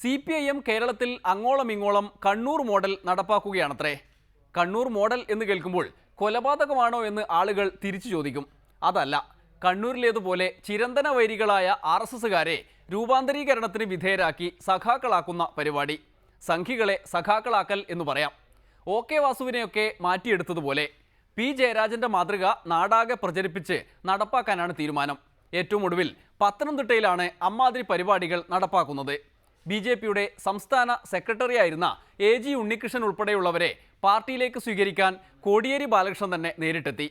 CPIM കേരളത്തിൽ അങ്ങോളം ഇങ്ങോളം കണ്ണൂർ മോഡൽ നടപ്പാക്കുകയാണത്രേ. കണ്ണൂർ മോഡൽ എന്ന് കേൾക്കുമ്പോൾ കൊലപാതകമാണോ എന്ന് ആളുകൾ തിരിച്ചു ചോദിക്കും. അതല്ല, കണ്ണൂരിലേതുപോലെ ചിരന്തന വൈരികളായ RSSകാരെ രൂപാന്തരീകരണത്തിന് വിധേയരാക്കി സഖാക്കളാക്കുന്ന പരിപാടി. സംഘികളെ സഖാക്കളാക്കൽ എന്ന് പറയാം. OK വാസുവിനെയൊക്കെ മാറ്റിയെടുത്തതുപോലെ P ജയരാജന്റെ മാതൃക നാടാകെ പ്രചരിപ്പിച്ച് നടപ്പാക്കാനാണ് തീരുമാനം. ഏറ്റവും ഒടുവിൽ പത്തനംതിട്ടയിലാണ് അമ്മാതിരി പരിപാടികൾ നടപ്പാക്കുന്നത്. BJPയുടെ സംസ്ഥാന സെക്രട്ടറിയായിരുന്ന AG ഉണ്ണികൃഷ്ണൻ ഉൾപ്പെടെയുള്ളവരെ പാർട്ടിയിലേക്ക് സ്വീകരിക്കാൻ കോടിയേരി ബാലകൃഷ്ണൻ തന്നെ നേരിട്ടെത്തി.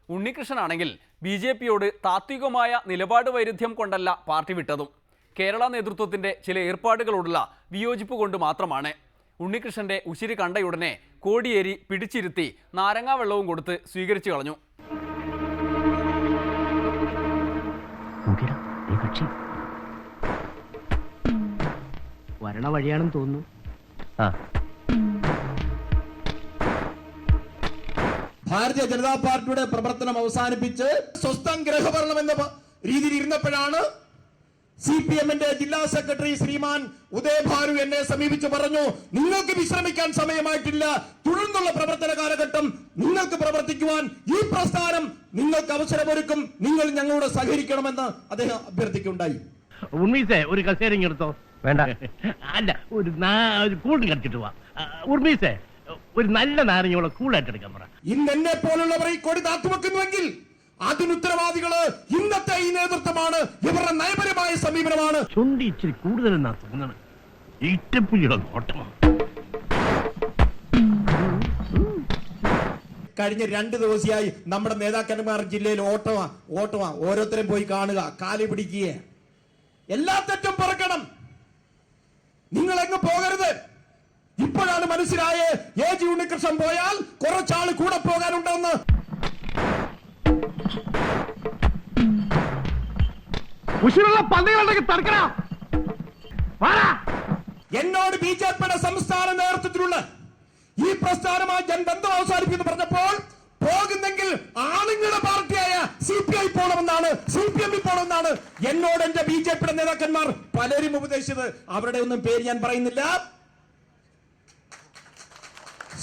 ഉണ്ണികൃഷ്ണനാണെങ്കിൽ BJPയോട് താത്വികമായ നിലപാട് വൈരുദ്ധ്യം കൊണ്ടല്ല പാർട്ടി വിട്ടതും, കേരള നേതൃത്വത്തിൻ്റെ ചില ഏർപ്പാടുകളോടുള്ള വിയോജിപ്പ് കൊണ്ട് മാത്രമാണ്. ഉണ്ണികൃഷ്ണന്റെ ഉശിരി കണ്ടയുടനെ കോടിയേരി പിടിച്ചിരുത്തി നാരങ്ങാ വെള്ളവും കൊടുത്ത് സ്വീകരിച്ചു കളഞ്ഞു. വരണ വഴിയാണെന്ന് തോന്നുന്നു. ഭാരതീയ ജനതാ പാർട്ടിയുടെ പ്രവർത്തനം അവസാനിപ്പിച്ച് സ്വസ്ഥം ഗ്രഹഭരണം എന്ന രീതിയിൽ ഇരുന്നപ്പോഴാണ് CPMന്റെ ജില്ലാ സെക്രട്ടറി ശ്രീമാൻ ഉദയഭാനു എന്നെ സമീപിച്ച് പറഞ്ഞു, നിങ്ങൾക്ക് വിശ്രമിക്കാൻ സമയമായിട്ടില്ല, തുടർന്നുള്ള പ്രവർത്തന കാലഘട്ടം നിങ്ങൾക്ക് പ്രവർത്തിക്കുവാൻ ഈ പ്രസ്ഥാനം നിങ്ങൾക്ക് അവസരമൊരുക്കും, നിങ്ങൾ ഞങ്ങളോട് സഹകരിക്കണമെന്ന് അദ്ദേഹം അഭ്യർത്ഥിക്കുകയുണ്ടായി. ഉർമീസേ, ഒരു കസേരയും എടുത്തോ. വേണ്ട, അല്ല, ഒരു കൂട്ടും കടിച്ചിട്ട് പോവാ. ഉർമീസേ, ഒരു നല്ല നാരങ്ങയോളം കൂളായിട്ട് എടുക്കാൻ പറ. ഇന്ന് എന്നെ പോലുള്ളവർ ഈ കൊടി താത്തുവെക്കുന്നുവെങ്കിൽ അതിനുത്തരവാദികള് ഇന്നത്തെ ഈ നേതൃത്വമാണ്. ഇവരുടെ നയപരമായ സമീപനമാണ്. ചുണ്ടി ഇച്ചിരി കൂടുതലെന്നാ തോന്നണം. ഈറ്റപ്പുലിയുടെ നോട്ടമാണ്. കഴിഞ്ഞ 2 ദിവസമായി നമ്മുടെ നേതാക്കന്മാർ ജില്ലയിൽ ഓട്ടമാ ഓരോരുത്തരും പോയി കാണുക, കാലി പിടിക്കുക, എല്ലാ തെറ്റും പറക്കണം. നിങ്ങൾ എങ്ങ് പോകരുത്. ഇപ്പോഴാണ് മനസ്സിലായ AG ഉണ്ണികൃഷ്ണൻ പോയാൽ കുറച്ചാള് കൂടെ പോകാനുണ്ടെന്ന്. എന്നോട് BJPയുടെ സംസ്ഥാന നേതൃത്വത്തിലുള്ള ഈ പ്രസ്ഥാനമായി ഞാൻ ബന്ധം അവസാനിപ്പിക്കുന്നു പറഞ്ഞപ്പോൾ പോകുന്നെങ്കിൽ ആളുങ്ങളുടെ പാർട്ടിയായ CPI പോണമെന്നാണ്, CPM പോണമെന്നാണ് എന്നോട് എന്റെ BJPയുടെ നേതാക്കന്മാർ പലരും ഉപദേശിച്ചത്. അവരുടെ ഒന്നും പേര് ഞാൻ പറയുന്നില്ല.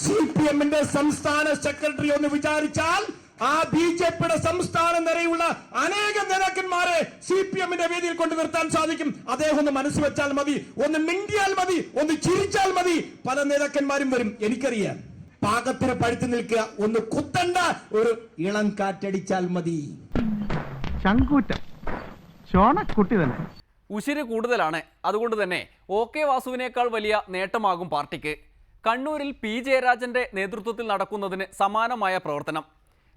CPMന്റെ സംസ്ഥാന സെക്രട്ടറി ഒന്ന് വിചാരിച്ചാൽ ആ BJPയുടെ സംസ്ഥാന നിരയുള്ള അനേകം നേതാക്കന്മാരെ CPMന്റെ വേദിയിൽ കൊണ്ട് നിർത്താൻ സാധിക്കും. അദ്ദേഹം ഒന്ന് മനസ്സ് വെച്ചാൽ മതി, ഒന്ന് മിണ്ടിയാൽ മതി, ഒന്ന് ചിരിച്ചാൽ മതി, പല നേതാക്കന്മാരും വരും. എനിക്കറിയാം, പാകത്തിന് പഴുത്തു നിൽക്കുക, ഒന്ന് കുത്തണ്ട, ഒരു ഇളം കാറ്റടിച്ചാൽ മതി. ഉശിര് കൂടുതലാണ്. അതുകൊണ്ട് തന്നെ OK വാസുവിനേക്കാൾ വലിയ നേട്ടമാകും പാർട്ടിക്ക്. കണ്ണൂരിൽ P ജയരാജന്റെ നേതൃത്വത്തിൽ നടക്കുന്നതിന് സമാനമായ പ്രവർത്തനം.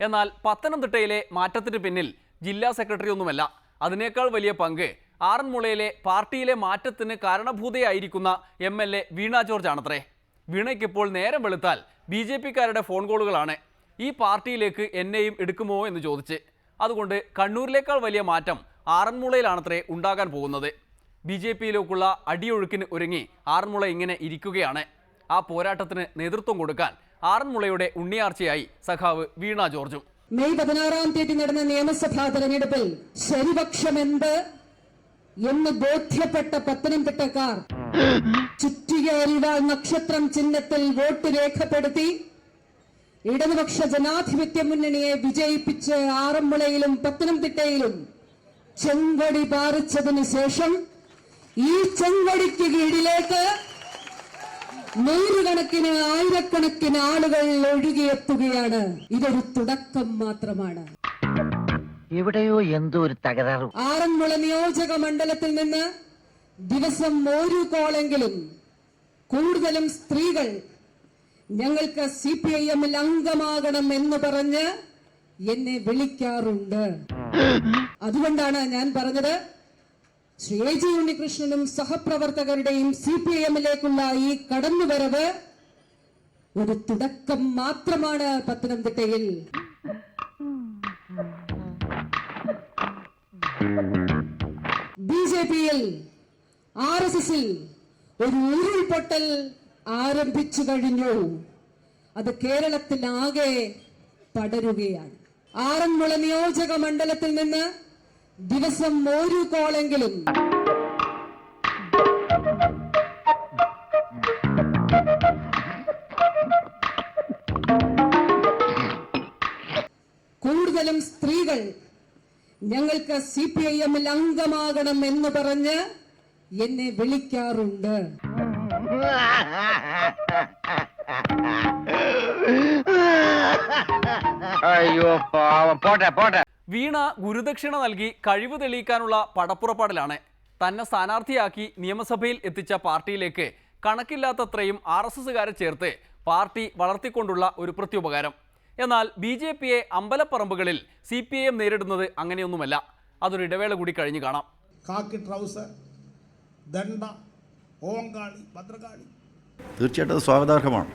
എന്നാൽ പത്തനംതിട്ടയിലെ മാറ്റത്തിന് പിന്നിൽ ജില്ലാ സെക്രട്ടറി ഒന്നുമല്ല. അതിനേക്കാൾ വലിയ പങ്ക് ആറന്മുളയിലെ പാർട്ടിയിലെ മാറ്റത്തിന് കാരണഭൂതയായിരിക്കുന്ന MLA വീണ ജോർജ് ആണത്രേ. വീണയ്ക്കിപ്പോൾ നേരം വെളുത്താൽ BJPക്കാരുടെ ഫോൺ കോളുകളാണ്, ഈ പാർട്ടിയിലേക്ക് എന്നെയും എടുക്കുമോ എന്ന് ചോദിച്ച്. അതുകൊണ്ട് കണ്ണൂരിലേക്കാൾ വലിയ മാറ്റം ആറന്മുളയിലാണത്രേ ഉണ്ടാകാൻ പോകുന്നത്. BJPയിലേക്കുള്ള അടിയൊഴുക്കിന് ഒരുങ്ങി ആറന്മുള ഇങ്ങനെ ഇരിക്കുകയാണ്. ആ പോരാട്ടത്തിന് നേതൃത്വം കൊടുക്കാൻ ആറന്മുളയുടെ ഉണ്ണിയാർച്ചയായി സഖാവ് വീണ ജോർജും. മെയ് 16-ാം തീയതി നടന്ന നിയമസഭാ തെരഞ്ഞെടുപ്പിൽ ശരിപക്ഷമെന്ത് എന്ന് ബോധ്യപ്പെട്ട പത്തനംതിട്ടക്കാർ ചുറ്റികയറിവാൾ നക്ഷത്രം ചിഹ്നത്തിൽ വോട്ട് രേഖപ്പെടുത്തി ഇടതുപക്ഷ ജനാധിപത്യ മുന്നണിയെ വിജയിപ്പിച്ച് ആറന്മുളയിലും പത്തനംതിട്ടയിലും ചെങ്കൊടി പാറിച്ചതിന് ശേഷം ഈ ചെങ്കൊടിക്ക് കീഴിലേക്ക് നൂറുകണക്കിന് ആയിരക്കണക്കിന് ആളുകൾ ഒഴുകിയെത്തുകയാണ്. ഇതൊരു തുടക്കം മാത്രമാണ്. എവിടെയോ എന്തോ ഒരു തകരാറ്. ആറന്മുള നിയോജക മണ്ഡലത്തിൽ നിന്ന് ദിവസം 1 കോളെങ്കിലും കൂടുതലും സ്ത്രീകൾ ഞങ്ങൾക്ക് CPIMൽ അംഗമാകണം എന്ന് പറഞ്ഞ് എന്നെ വിളിക്കാറുണ്ട്. അതുകൊണ്ടാണ് ഞാൻ പറഞ്ഞത്, ശ്രീ AG ഉണ്ണികൃഷ്ണനും സഹപ്രവർത്തകരുടെയും CPIMലേക്കുള്ള ഈ കടന്നുവരവ് ഒരു തുടക്കം മാത്രമാണ്. പത്തനംതിട്ടയിൽ BJPയിൽ RSSൽ ഒരു ഉരുൾപൊട്ടൽ ആരംഭിച്ചു കഴിഞ്ഞു. അത് കേരളത്തിലാകെ പടരുകയാണ്. ആറന്മുള നിയോജക മണ്ഡലത്തിൽ നിന്ന് ദിവസം 1 കോളെങ്കിലും കൂടുതലും സ്ത്രീകൾ ഞങ്ങൾക്ക് CPIM-ൽ അംഗമാകണം എന്ന് പറഞ്ഞ് എന്നെ വിളിക്കാറുണ്ട്. അയ്യോ പാവം, പോട്ടെ പോട്ടെ. വീണ ഗുരുദക്ഷിണ നൽകി കഴിവ് തെളിയിക്കാനുള്ള പടപ്പുറപ്പാടിലാണ്. തന്നെ സ്ഥാനാർത്ഥിയാക്കി നിയമസഭയിൽ എത്തിച്ച പാർട്ടിയിലേക്ക് കണക്കില്ലാത്തത്രയും RSSകാരെ ചേർത്ത് പാർട്ടി വളർത്തിക്കൊണ്ടുള്ള ഒരു പ്രത്യുപകാരം. എന്നാൽ BJPയെ അമ്പലപ്പറമ്പുകളിൽ CPIM നേരിടുന്നത് അങ്ങനെയൊന്നുമല്ല. അതൊരു ഇടവേള കൂടി കഴിഞ്ഞ് കാണാം. കാക്കി ട്രൗസർ, ദണ്ഡ, ഓങ്കാളി, ഭദ്രകാളി. തീർച്ചയായിട്ടും അത് സ്വാഗതാർഹമാണ്.